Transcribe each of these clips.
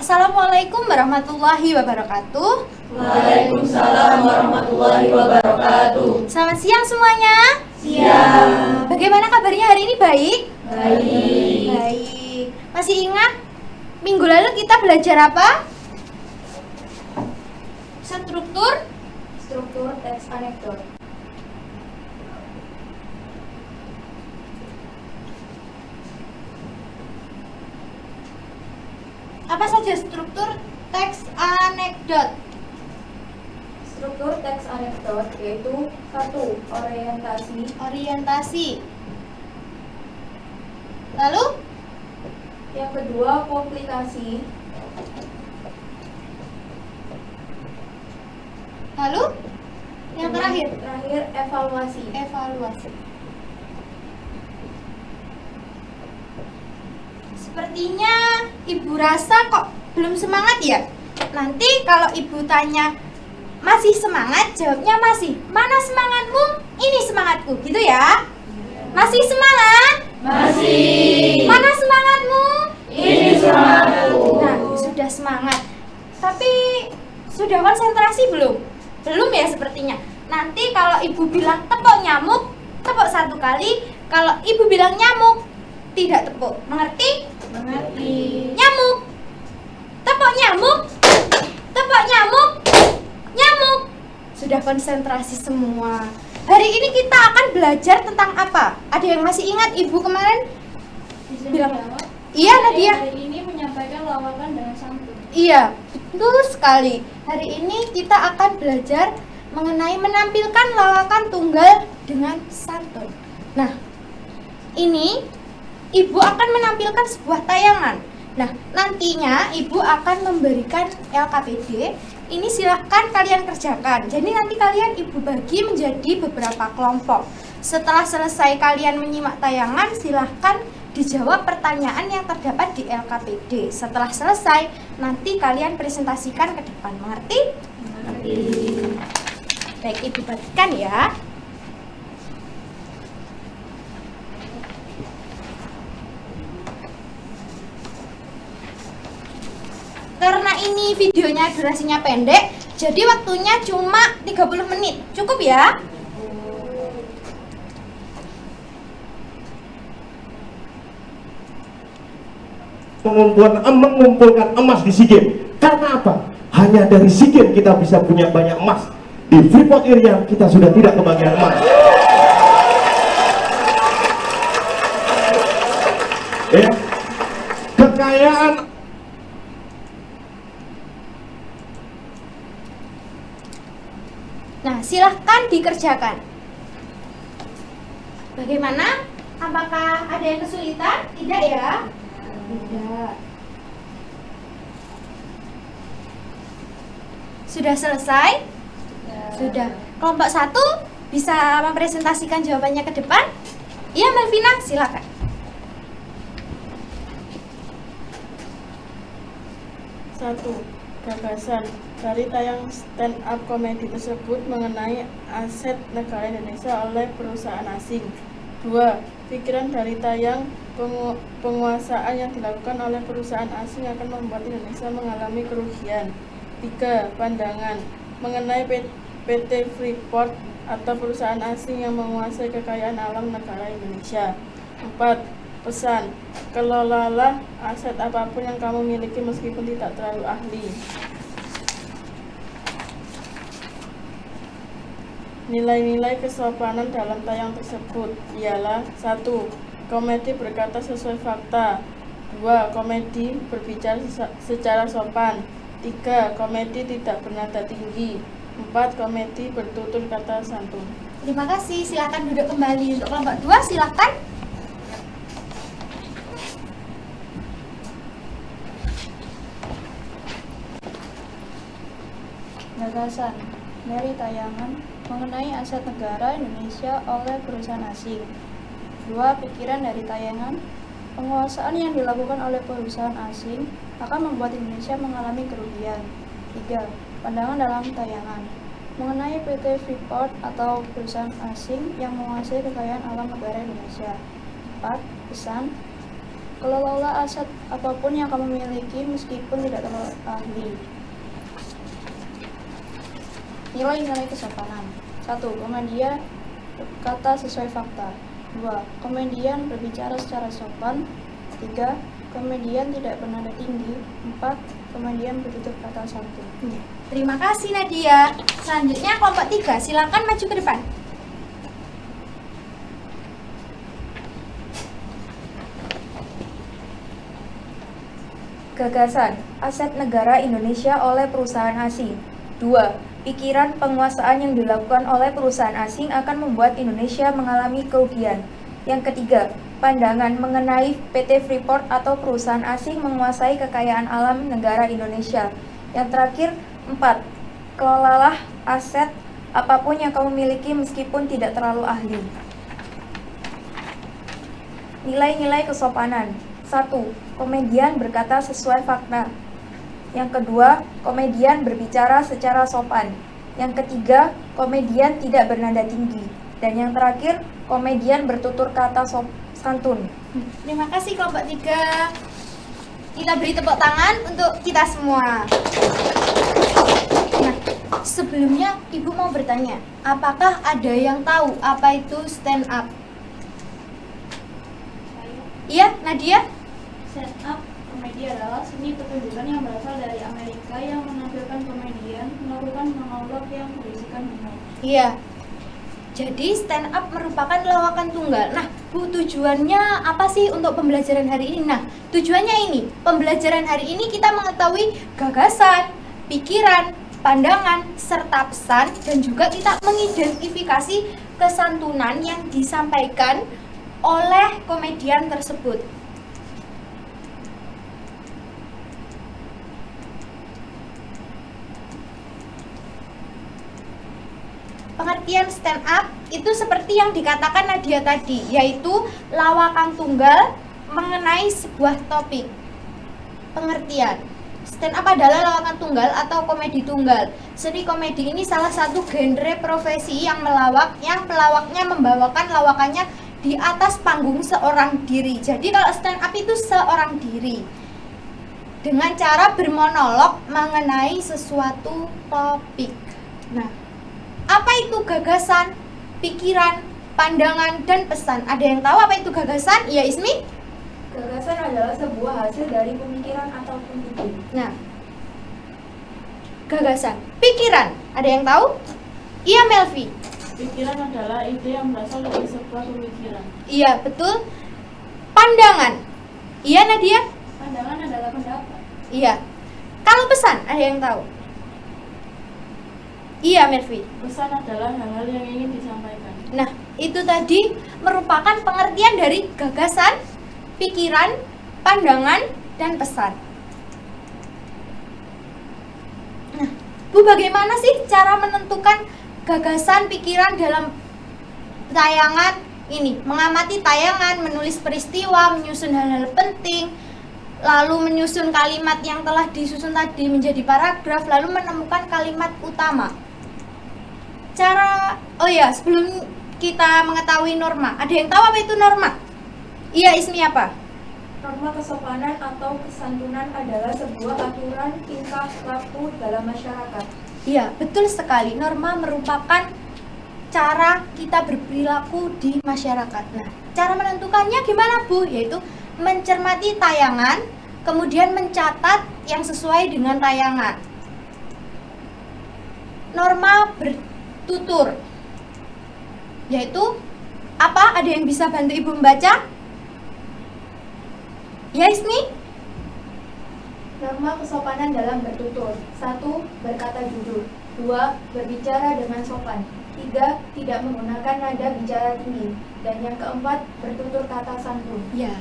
Assalamualaikum warahmatullahi wabarakatuh. Waalaikumsalam warahmatullahi wabarakatuh. Selamat siang semuanya. Siang. Bagaimana kabarnya hari ini? Baik? Baik. Baik. Masih ingat minggu lalu kita belajar apa? Struktur teks anekdot. Apa saja struktur teks anekdot? Struktur teks anekdot yaitu 1. Orientasi. Lalu Yang kedua, komplikasi. yang terakhir Evaluasi. Sepertinya ibu rasa kok belum semangat ya? Nanti kalau ibu tanya masih semangat, jawabnya masih. Mana semangatmu? Ini semangatku, gitu ya? Masih semangat? Masih. Mana semangatmu? Ini semangatku. Nah, sudah semangat. Tapi sudah konsentrasi belum? Belum ya sepertinya. Nanti kalau ibu bilang tepuk nyamuk, tepuk 1 kali. Kalau ibu bilang nyamuk, tidak tepuk. Mengerti? Mengerti. Nyamuk. Tepuk nyamuk. Tepuk nyamuk. Nyamuk. Sudah konsentrasi semua. Hari ini kita akan belajar tentang apa? Ada yang masih ingat ibu kemarin bilang? Iya, Nadia. Hari ini menyampaikan lawatan dengan santun. Iya, betul sekali. Hari ini kita akan belajar mengenai menampilkan lawakan tunggal dengan santun. Nah, ini ibu akan menampilkan sebuah tayangan. Nah, nantinya ibu akan memberikan LKPD. Ini silahkan kalian kerjakan. Jadi nanti kalian ibu bagi menjadi beberapa kelompok. Setelah selesai kalian menyimak tayangan, silahkan dijawab pertanyaan yang terdapat di LKPD. Setelah selesai, nanti kalian presentasikan ke depan. Mengerti? Mengerti. Baik, ibu bagikan ya. Karena ini videonya durasinya pendek, jadi waktunya cuma 30 menit. Cukup ya? mengumpulkan emas di SEA Games. Karena apa? Hanya dari SEA Games kita bisa punya banyak emas. Di Freeport Irian kita sudah tidak kebagian emas. Ya. Kekayaan Nah, silahkan dikerjakan. Bagaimana? Apakah ada yang kesulitan? Tidak ya? Tidak. Sudah selesai? Sudah. Kelompok 1 bisa mempresentasikan jawabannya ke depan? Iya, Melvina, silakan. Satu, gagasan. Dari tayang stand up komedi tersebut mengenai aset negara Indonesia oleh perusahaan asing. 2. Pikiran dari tayang penguasaan yang dilakukan oleh perusahaan asing akan membuat Indonesia mengalami kerugian. 3. Pandangan mengenai PT Freeport atau perusahaan asing yang menguasai kekayaan alam negara Indonesia. 4. Pesan, kelolalah aset apapun yang kamu miliki meskipun tidak terlalu ahli. Nilai-nilai kesopanan dalam tayang tersebut ialah 1. Komedi berkata sesuai fakta. 2. Komedi berbicara secara sopan. 3. Komedi tidak bernada tinggi. 4. Komedi bertutur kata santun. Terima kasih, silakan duduk kembali. Untuk kelompok 2, silakan. Gagasan dari tayangan mengenai aset negara Indonesia oleh perusahaan asing. 2. Pikiran dari tayangan, penguasaan yang dilakukan oleh perusahaan asing akan membuat Indonesia mengalami kerugian. 3. Pandangan dalam tayangan mengenai PT Freeport atau perusahaan asing yang menguasai kekayaan alam negara Indonesia. 4. Pesan, Kelolalah aset apapun yang kamu miliki meskipun tidak terlalu ahli. Nilai-nilai kesopanan. 1. Komedian berkata sesuai fakta. 2. Komedian berbicara secara sopan. 3. Komedian tidak bernada tinggi. 4. Komedian bertutur kata santun. Terima kasih Nadia. Selanjutnya kelompok 3, silakan maju ke depan. Gagasan, aset negara Indonesia oleh perusahaan asing. 2. Pikiran penguasaan yang dilakukan oleh perusahaan asing akan membuat Indonesia mengalami kerugian. Yang ketiga, pandangan mengenai PT Freeport atau perusahaan asing menguasai kekayaan alam negara Indonesia. Yang terakhir, 4. Kelolalah aset apapun yang kamu miliki meskipun tidak terlalu ahli. Nilai-nilai kesopanan. 1. Komedian berkata sesuai fakta. Yang kedua, komedian berbicara secara sopan. Yang ketiga, komedian tidak bernada tinggi. Dan yang terakhir, komedian bertutur kata santun. Terima kasih kelompok 3. Kita beri tepuk tangan untuk kita semua. Nah, sebelumnya Ibu mau bertanya, apakah ada yang tahu apa itu stand up? Iya, Nadia? Stand up komedi adalah seni pertunjukan yang berasal dari Amerika yang menampilkan komedian melakukan monolog yang berisikan humor. Iya. Jadi stand up merupakan lawakan tunggal. Nah, Bu, tujuannya apa sih untuk pembelajaran hari ini? Nah, tujuannya ini, pembelajaran hari ini kita mengetahui gagasan, pikiran, pandangan, serta pesan, dan juga kita mengidentifikasi kesantunan yang disampaikan oleh komedian tersebut. Pengertian stand up itu seperti yang dikatakan Nadia tadi, yaitu lawakan tunggal mengenai sebuah topik. Pengertian stand up adalah lawakan tunggal atau komedi tunggal. Seni komedi ini salah satu genre profesi yang pelawaknya membawakan lawakannya di atas panggung seorang diri. Jadi kalau stand up itu seorang diri dengan cara bermonolog mengenai sesuatu topik. Nah, apa itu gagasan, pikiran, pandangan, dan pesan? Ada yang tahu apa itu gagasan? Iya, Ismi? Gagasan adalah sebuah hasil dari pemikiran ataupun ide. Nah, gagasan, pikiran, ada yang tahu? Iya, Melvi? Pikiran adalah ide yang berasal dari sebuah pemikiran. Iya, betul. Pandangan, iya, Nadia? Pandangan adalah pendapat. Iya. Kalau pesan, ada yang tahu? Iya, Melvi. Pesan adalah hal-hal yang ingin disampaikan. Nah, itu tadi merupakan pengertian dari gagasan, pikiran, pandangan, dan pesan. Nah, Bu, bagaimana sih cara menentukan gagasan, pikiran dalam tayangan ini? Mengamati tayangan, menulis peristiwa, menyusun hal-hal penting, lalu menyusun kalimat yang telah disusun tadi menjadi paragraf, lalu menemukan kalimat utama. Sebelum kita mengetahui norma, ada yang tahu apa itu norma? Iya, Ismi, apa? Norma kesopanan atau kesantunan adalah sebuah aturan tingkah laku dalam masyarakat. Iya, betul sekali. Norma merupakan cara kita berperilaku di masyarakat. Nah, cara menentukannya gimana, Bu? Yaitu mencermati tayangan, kemudian mencatat yang sesuai dengan tayangan. Norma bertutur, yaitu apa? Ada yang bisa bantu Ibu membaca? Ya, Ismi? Norma kesopanan dalam bertutur. 1. Berkata jujur. 2. Berbicara dengan sopan. 3. Tidak menggunakan nada bicara tinggi. Dan yang keempat, bertutur kata santun. Ya,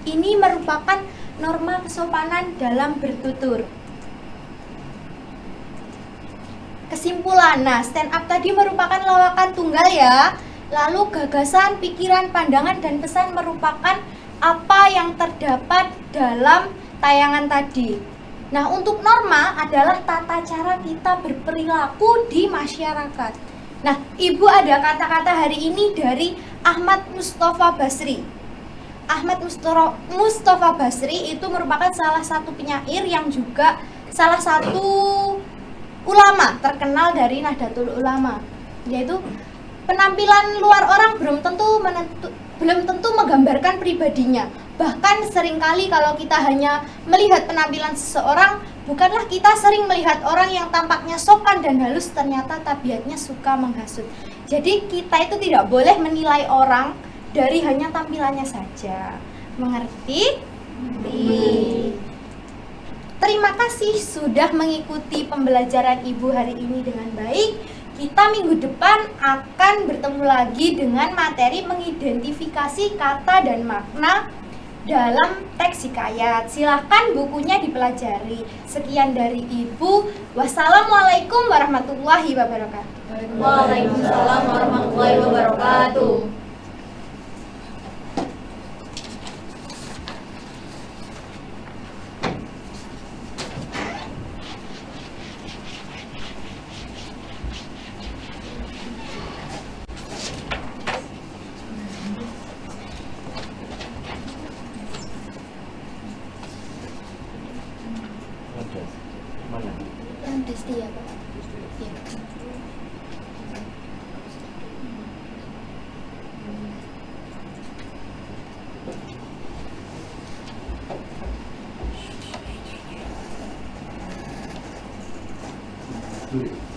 ini merupakan norma kesopanan dalam bertutur. Kesimpulan, nah, stand up tadi merupakan lawakan tunggal ya. Lalu gagasan, pikiran, pandangan, dan pesan merupakan apa yang terdapat dalam tayangan tadi. Nah, untuk norma adalah tata cara kita berperilaku di masyarakat. Nah, Ibu ada kata-kata hari ini dari Ahmad Mustafa Basri. Ahmad Mustafa Basri itu merupakan salah satu penyair yang juga salah satu ulama terkenal dari Nahdlatul Ulama, yaitu penampilan luar orang belum tentu menggambarkan pribadinya. Bahkan seringkali kalau kita hanya melihat penampilan seseorang, bukanlah kita sering melihat orang yang tampaknya sopan dan halus ternyata tabiatnya suka menghasut. Jadi kita itu tidak boleh menilai orang dari hanya tampilannya saja. Mengerti? Terima kasih sudah mengikuti pembelajaran Ibu hari ini dengan baik. Kita minggu depan akan bertemu lagi dengan materi mengidentifikasi kata dan makna dalam teks hikayat. Silahkan bukunya dipelajari. Sekian dari Ibu. Wassalamualaikum warahmatullahi wabarakatuh. Waalaikumsalam warahmatullahi wabarakatuh. Mana? Yang Desti ya Pak? Iya. Tuh.